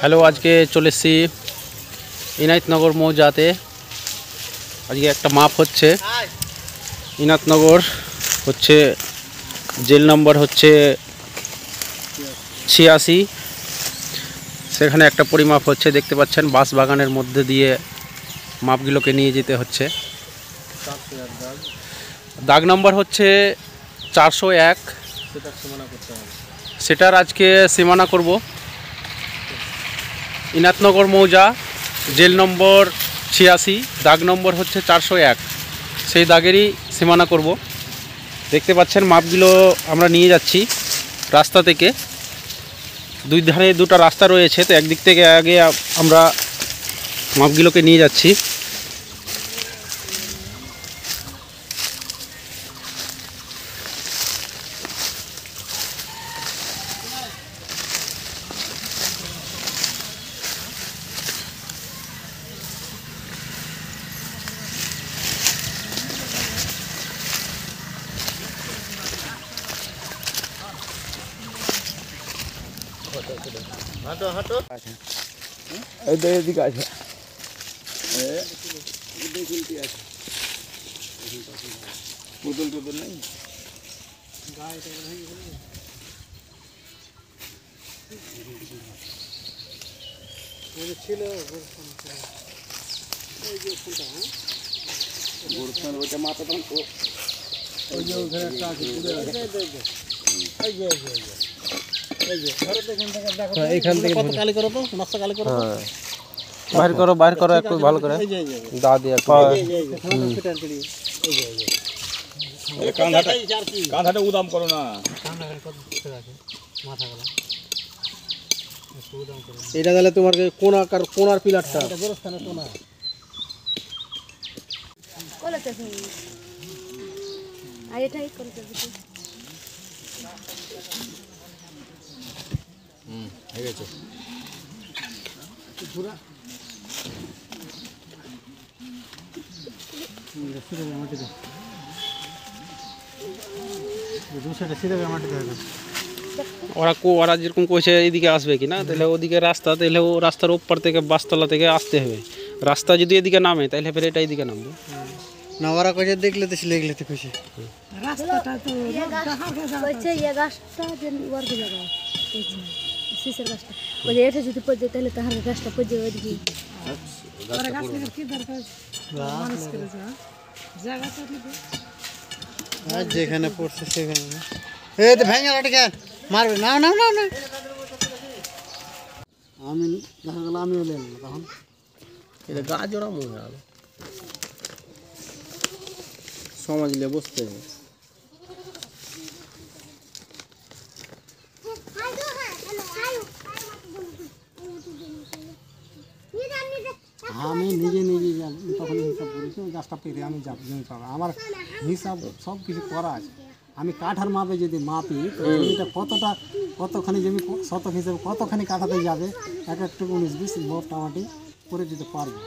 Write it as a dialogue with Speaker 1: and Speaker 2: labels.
Speaker 1: Hello, আজকে চলে এসেছি ইনায়তনগর মৌজাতে। আজকে একটা মাপ হচ্ছে। ইনায়তনগর হচ্ছে জেল নম্বর হচ্ছে 86। সেখানে একটা পরিমাপ হচ্ছে, দেখতে পাচ্ছেন বাঁশ বাগানের মধ্যে দিয়ে মাপগুলোকে নিয়ে যেতে হচ্ছে। দাগ নম্বর হচ্ছে 401। সেটার আজকে সীমানা করব। ইনায়তনগর মৌজা জেল নম্বর 86, দাগ নম্বর হচ্ছে 401। সেই দাগেরই সীমানা করব। দেখতে পাচ্ছেন মাপগুলো আমরা নিয়ে যাচ্ছি রাস্তা থেকে। দুই ধারে দুটো রাস্তা রয়েছে, তো একদিক থেকে আগে আমরা মাপগুলোকে নিয়ে যাচ্ছি।
Speaker 2: হাঁটো হাঁটো
Speaker 1: এদিকে আছে,
Speaker 2: পুতুল টুতুল নেই। ছিল ওইটা মাথা তখন ওই যে ওখানে একটা আছে, এইখান থেকে কত কালি করো তো, নকশা কালি করো,
Speaker 1: বাইর করো একটু ভালো করে দা দিয়ে
Speaker 2: কাঁধাটা উদাম করো না।
Speaker 1: এটা তাহলে তোমার কোনার পিলারটা
Speaker 2: হয়ে গেছে।
Speaker 1: ওরা যেরকম কইছে এদিকে আসবে কি না, তাহলে ওদিকে রাস্তা, তাহলে ও রাস্তার ওপর থেকে বাসতলা থেকে আসতে হবে। রাস্তা যদি এদিকে নামে তাহলে ফের এটা এদিকে নামবে
Speaker 3: না। ওরা কইছে দেখলে তো সিলেগলে তো কইছে
Speaker 4: রাস্তাটা তো কইছে এই গাছটা যে ওয়ার্কে জায়গা কইছে সিসের গাছটা কইছে এটা যদি পড়ে তাহলে তাহার গাছটা পড়ে ওইদিকে। ওরা গাছ কি দরকার মানুষ করে জায়গা তো দিবে
Speaker 3: আর যেখানে পড়ছে সেখানে এই তো ভেঙে আটকে মারবে না না না না। আমি দেখা গেল আমিও লেন তখন
Speaker 1: এটা গা জোড়া মনে হয় সমাজ নিয়ে বসতে হবে।
Speaker 3: আমি নিজে নিজে তখন হিসাব করেছি ওই গাছটা পেরে আমি যাব জমি পাবো। আমার হিসাব সব কিছু করা আছে। আমি কাঠার মাপে যদি মাপি তো জমিটা কতখানি জমি শতক হিসেবে কতখানি কাঠাতে যাবে, এক একটু 19-20 মোটামুটি করে দিতে পারবো।